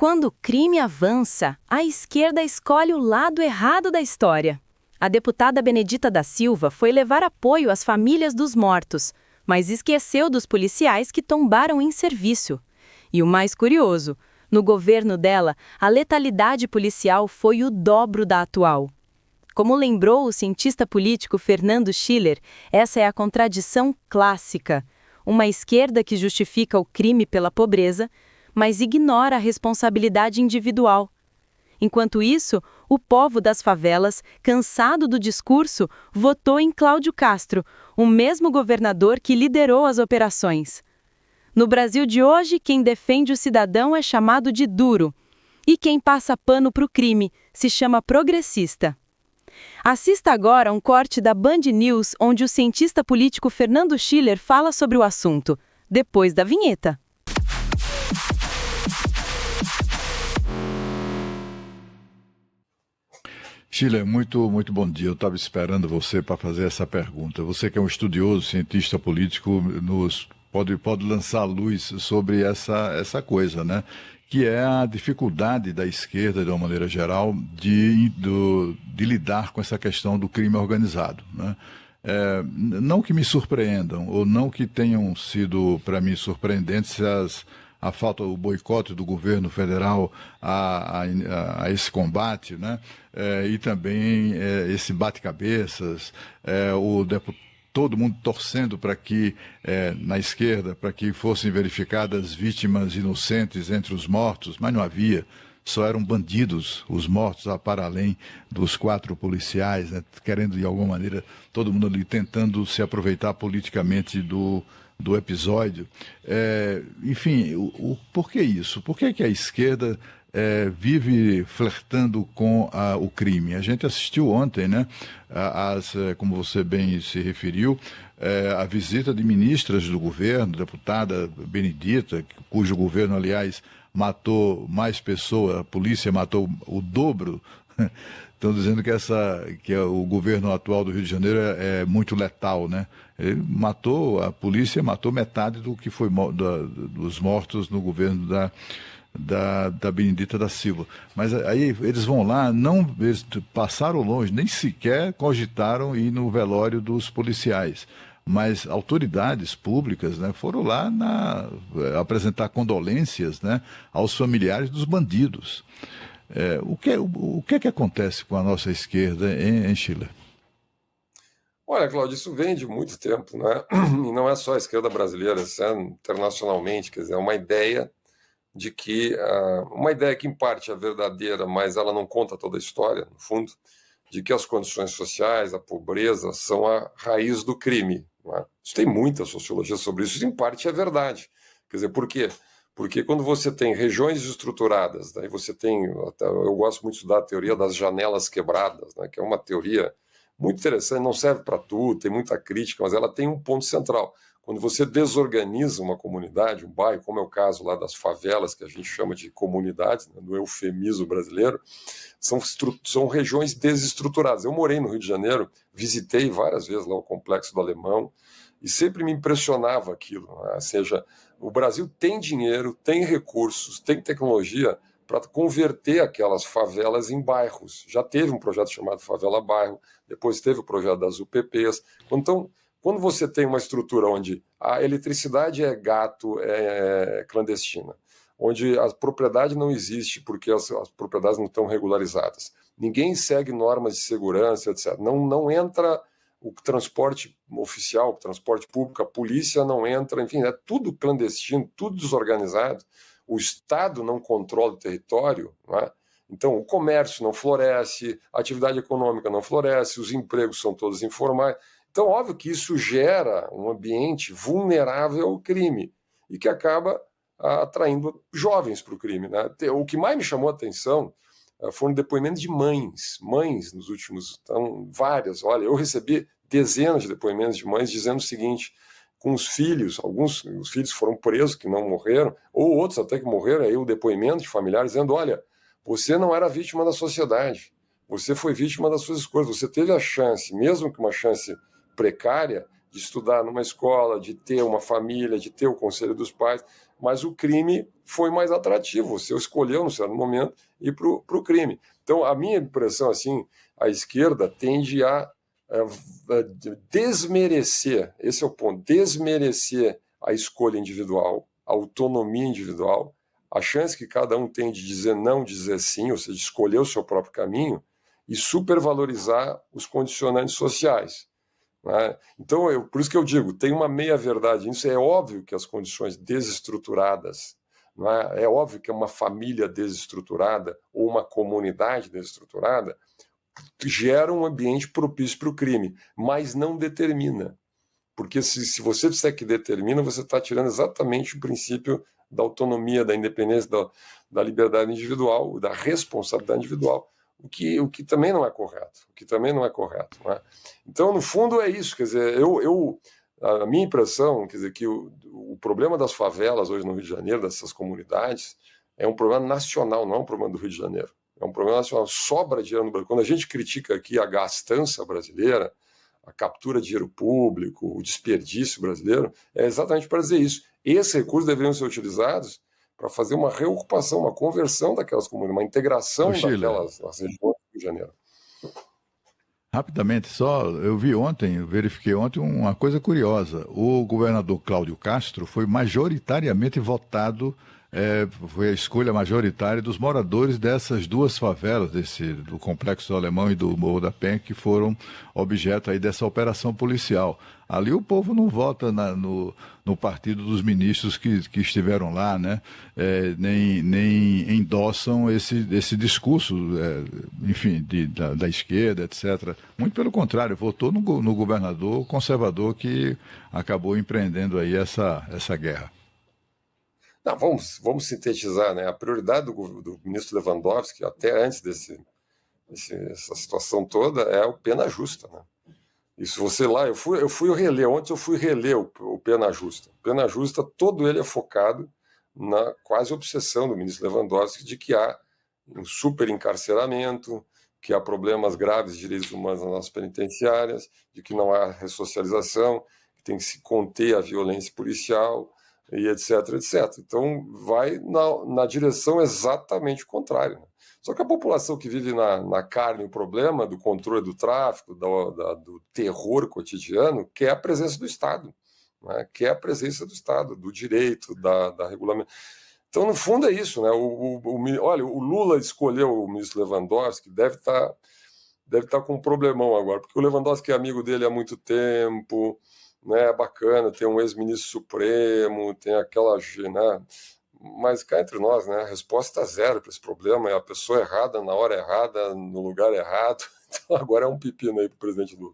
Quando o crime avança, a esquerda escolhe o lado errado da história. A deputada Benedita da Silva foi levar apoio às famílias dos mortos, mas esqueceu dos policiais que tombaram em serviço. E o mais curioso, no governo dela, a letalidade policial foi o dobro da atual. Como lembrou o cientista político Fernando Schiller, essa é a contradição clássica. Uma esquerda que justifica o crime pela pobreza, mas ignora a responsabilidade individual. Enquanto isso, o povo das favelas, cansado do discurso, votou em Cláudio Castro, o mesmo governador que liderou as operações. No Brasil de hoje, quem defende o cidadão é chamado de duro. E quem passa pano para o crime se chama progressista. Assista agora a um corte da Band News, onde o cientista político Fernando Schiller fala sobre o assunto, depois da vinheta. Schiller, muito bom dia. Eu estava esperando você para fazer essa pergunta. Você que é um estudioso, cientista político, pode lançar luz sobre essa coisa, né? Que é a dificuldade da esquerda, de uma maneira geral, de lidar com essa questão do crime organizado, né? Não que me surpreendam, ou não que tenham sido, para mim, surpreendentes a falta, o boicote do governo federal a esse combate, né? E também esse bate-cabeças, todo mundo torcendo para que, na esquerda, para que fossem verificadas vítimas inocentes entre os mortos, mas não havia. Só eram bandidos os mortos, para além dos 4 policiais, né? Querendo, de alguma maneira, todo mundo ali tentando se aproveitar politicamente do episódio. Enfim, por que isso? Por que a esquerda vive flertando com o crime? A gente assistiu ontem, né, como você bem se referiu, a visita de ministras do governo, deputada Benedita, cujo governo, aliás, matou mais pessoas, a polícia matou o dobro. Estão dizendo que o governo atual do Rio de Janeiro é muito letal, né? A polícia matou metade do que foi dos mortos no governo da Benedita da Silva. Mas aí eles vão lá, eles passaram longe, nem sequer cogitaram ir no velório dos policiais. Mas autoridades públicas, né, foram lá apresentar condolências, né, aos familiares dos bandidos. O que acontece com a nossa esquerda em Chile? Olha, Cláudio, isso vem de muito tempo, né? E não é só a esquerda brasileira, isso é internacionalmente, quer dizer, é uma ideia de que, uma ideia que em parte é verdadeira, mas ela não conta toda a história, no fundo, de que as condições sociais, a pobreza, são a raiz do crime. Não é? Isso tem muita sociologia sobre isso, em parte é verdade. Quer dizer, por quê? Porque quando você tem regiões estruturadas, daí você tem, eu gosto muito de estudar a teoria das janelas quebradas, né, que é uma teoria muito interessante, não serve para tudo, tem muita crítica, mas ela tem um ponto central. Quando você desorganiza uma comunidade, um bairro, como é o caso lá das favelas, que a gente chama de comunidades, né, no eufemismo brasileiro, são regiões desestruturadas. Eu morei no Rio de Janeiro, visitei várias vezes lá o Complexo do Alemão, e sempre me impressionava aquilo. Né? Ou seja, o Brasil tem dinheiro, tem recursos, tem tecnologia para converter aquelas favelas em bairros. Já teve um projeto chamado Favela Bairro, depois teve o projeto das UPPs. Então, quando você tem uma estrutura onde a eletricidade é clandestina, onde a propriedade não existe porque as propriedades não estão regularizadas, ninguém segue normas de segurança, etc. Não entra o transporte oficial, o transporte público, a polícia não entra, enfim, é tudo clandestino, tudo desorganizado. O Estado não controla o território, não é? Então o comércio não floresce, a atividade econômica não floresce, os empregos são todos informais. Então, óbvio que isso gera um ambiente vulnerável ao crime e que acaba atraindo jovens para o crime, né? O que mais me chamou a atenção foram depoimentos de mães nos últimos, então, várias. Olha, eu recebi dezenas de depoimentos de mães dizendo o seguinte, com os filhos, os filhos foram presos, que não morreram, ou outros até que morreram, aí o depoimento de familiares dizendo, olha, você não era vítima da sociedade, você foi vítima das suas escolhas, você teve a chance, mesmo que uma chance precária, de estudar numa escola, de ter uma família, de ter o conselho dos pais, mas o crime foi mais atrativo. Você escolheu, num certo momento, ir para o crime. Então, a minha impressão, assim, a esquerda tende a desmerecer, esse é o ponto, desmerecer a escolha individual, a autonomia individual, a chance que cada um tem de dizer não, dizer sim, ou seja, escolher o seu próprio caminho, e supervalorizar os condicionantes sociais. Né? Então, por isso que eu digo, tem uma meia-verdade nisso. É óbvio que as condições desestruturadas, não é? É óbvio que uma família desestruturada ou uma comunidade desestruturada gera um ambiente propício para o crime, mas não determina. Porque se você disser que determina, você está tirando exatamente o princípio da autonomia, da independência, da liberdade individual, da responsabilidade individual, o que também não é correto. Não é? Então, no fundo, é isso. Quer dizer, a minha impressão, quer dizer, que o problema das favelas hoje no Rio de Janeiro, dessas comunidades, é um problema nacional, não é um problema do Rio de Janeiro. É um problema nacional. Sobra dinheiro no Brasil. Quando a gente critica aqui a gastança brasileira, a captura de dinheiro público, o desperdício brasileiro, é exatamente para dizer isso. Esses recursos deveriam ser utilizados para fazer uma reocupação, uma conversão daquelas comunidades, uma integração daquelas regiões do Rio de Janeiro. Rapidamente, eu verifiquei ontem uma coisa curiosa. O governador Cláudio Castro foi majoritariamente votado, foi a escolha majoritária dos moradores dessas duas favelas, do Complexo do Alemão e do Morro da Penha, que foram objeto aí dessa operação policial. Ali o povo não vota no partido dos ministros que estiveram lá, né? Nem endossam esse discurso, enfim, da esquerda, etc. Muito pelo contrário, votou no governador conservador que acabou empreendendo aí essa guerra. Não, vamos sintetizar, né? A prioridade do ministro Lewandowski, até antes dessa situação toda, é o pena justa, né? Isso você lá, eu fui reler, ontem eu fui reler o Pena Justa. O Pena Justa, todo ele é focado na quase obsessão do ministro Lewandowski de que há um superencarceramento, que há problemas graves de direitos humanos nas nossas penitenciárias, de que não há ressocialização, que tem que se conter a violência policial, e etc, etc. Então, vai na direção exatamente contrária. Né? Só que a população que vive na carne o problema do controle do tráfico, do terror cotidiano, quer a presença do Estado, né? Quer a presença do Estado, do direito, da regulamento. Então, no fundo, é isso. Né? Olha, o Lula escolheu o ministro Lewandowski, deve estar com um problemão agora, porque o Lewandowski é amigo dele há muito tempo, né, é bacana, tem um ex-ministro supremo, tem aquela, né, mas cá entre nós, né, a resposta zero para esse problema, é a pessoa errada, na hora errada, no lugar errado, então agora é um pepino aí para o presidente Lula.